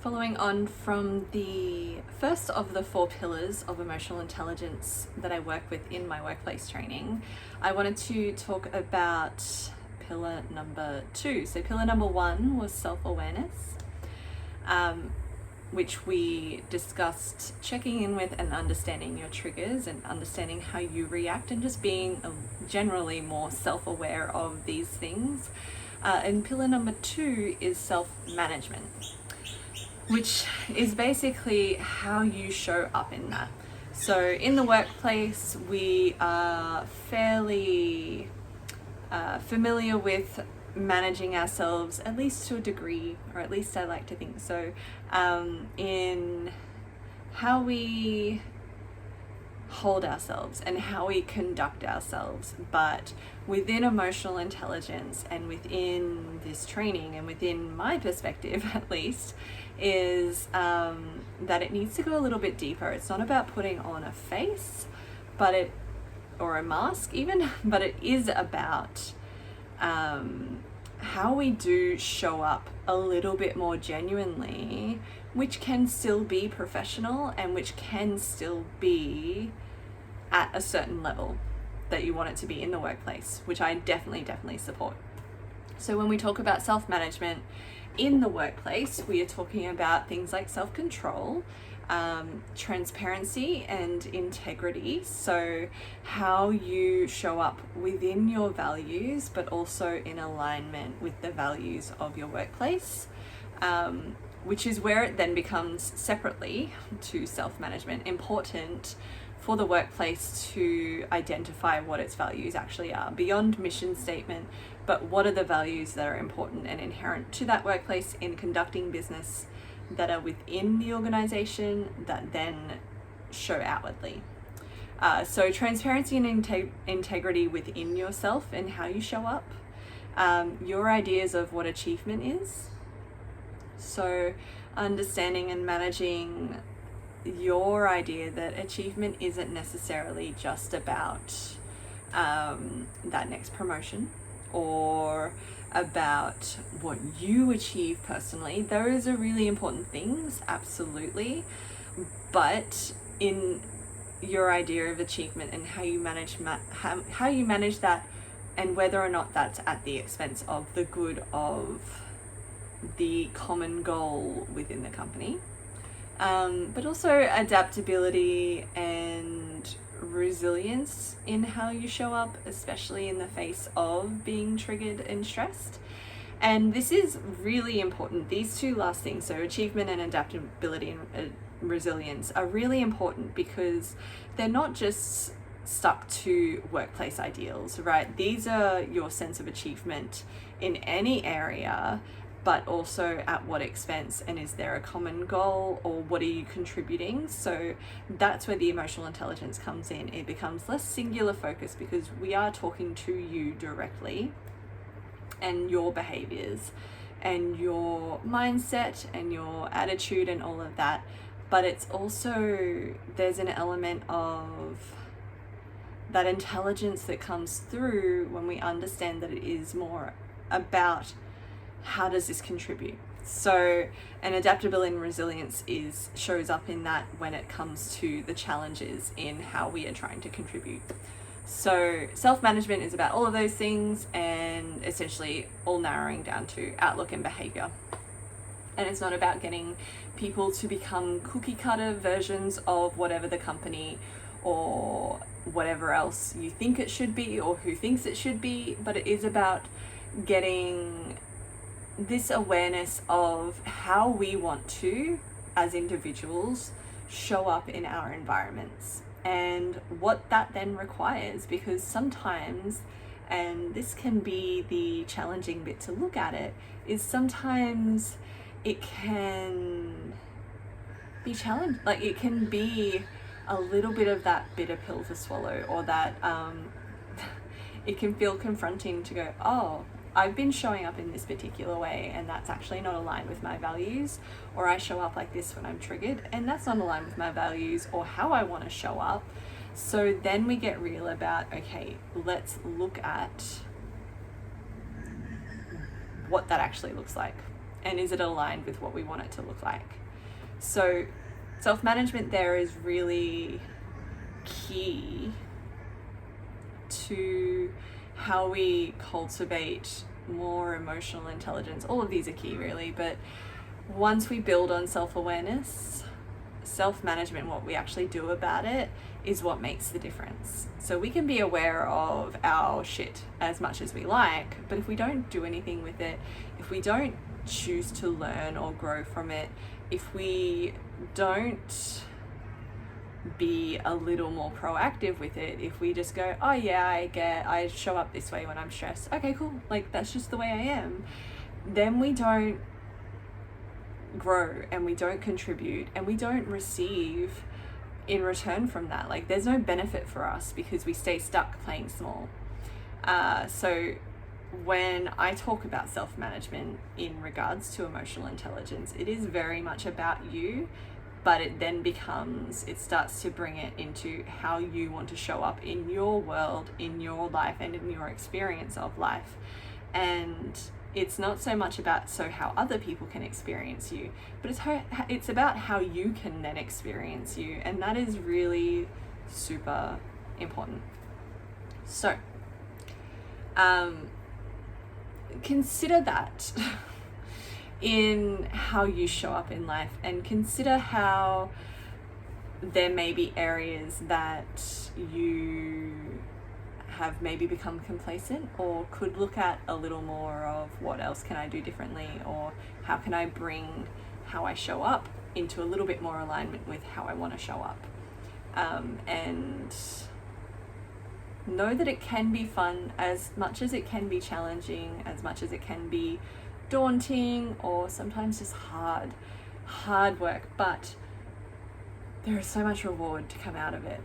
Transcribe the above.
Following on from the first of the 4 pillars of emotional intelligence that I work with in my workplace training, I wanted to talk about pillar number 2. So pillar number 1 was self-awareness, which we discussed checking in with and understanding your triggers and understanding how you react and just being generally more self-aware of these things. And pillar number 2 is self-management, which is basically how you show up in that. So in the workplace, we are fairly familiar with managing ourselves, at least to a degree, or at least I like to think so, in how we hold ourselves and how we conduct ourselves. But within emotional intelligence and within this training and within my perspective at least, is that it needs to go a little bit deeper. It's not about putting on a face, or a mask even, but it is about how we do show up a little bit more genuinely, which can still be professional and which can still be at a certain level that you want it to be in the workplace, which I definitely support. So when we talk about self-management in the workplace, we are talking about things like self-control, transparency and integrity. So how you show up within your values, but also in alignment with the values of your workplace, which is where it then becomes separately to self-management important for the workplace to identify what its values actually are beyond mission statement, but what are the values that are important and inherent to that workplace in conducting business that are within the organization that then show outwardly. So transparency and integrity within yourself and how you show up, your ideas of what achievement is. So understanding and managing your idea that achievement isn't necessarily just about that next promotion or about what you achieve personally. Those are really important things, absolutely, but in your idea of achievement and how you manage how you manage that, and whether or not that's at the expense of the good of the common goal within the company. But also adaptability and resilience in how you show up, especially in the face of being triggered and stressed. And this is really important. These 2 last things, so achievement and adaptability and resilience, are really important because they're not just stuck to workplace ideals, right? These are your sense of achievement in any area, but also at what expense, and is there a common goal, or what are you contributing? So that's where the emotional intelligence comes in. It becomes less singular focus because we are talking to you directly and your behaviors and your mindset and your attitude and all of that. But it's also, there's an element of that intelligence that comes through when we understand that it is more about how does this contribute. So an adaptability and resilience shows up in that when it comes to the challenges in how we are trying to contribute. So self-management is about all of those things, and essentially all narrowing down to outlook and behavior. And it's not about getting people to become cookie cutter versions of whatever the company or whatever else you think it should be or who thinks it should be, but it is about getting this awareness of how we want to, as individuals, show up in our environments and what that then requires. Because sometimes, and this can be the challenging bit to look at it, is sometimes it can be challenged, like it can be a little bit of that bitter pill to swallow, or that it can feel confronting to go, oh, I've been showing up in this particular way and that's actually not aligned with my values, or I show up like this when I'm triggered and that's not aligned with my values or how I want to show up. So then we get real about, okay, let's look at what that actually looks like and is it aligned with what we want it to look like? So self-management there is really key to how we cultivate more emotional intelligence. All of these are key really, but once we build on self-awareness, self-management, what we actually do about it is what makes the difference. So we can be aware of our shit as much as we like, but if we don't do anything with it, if we don't choose to learn or grow from it, if we don't be a little more proactive with it, if we just go, oh yeah, I show up this way when I'm stressed, okay cool, like that's just the way I am, then we don't grow and we don't contribute and we don't receive in return from that. Like there's no benefit for us because we stay stuck playing small. So when I talk about self-management in regards to emotional intelligence, it is very much about you, but it then it starts to bring it into how you want to show up in your world, in your life, and in your experience of life. And it's not so much about how other people can experience you, but it's about how you can then experience you. And that is really super important. So, consider that in how you show up in life, and consider how there may be areas that you have maybe become complacent or could look at a little more of what else can I do differently, or how can I bring how I show up into a little bit more alignment with how I want to show up. And know that it can be fun as much as it can be challenging, as much as it can be daunting or sometimes just hard work, but there is so much reward to come out of it.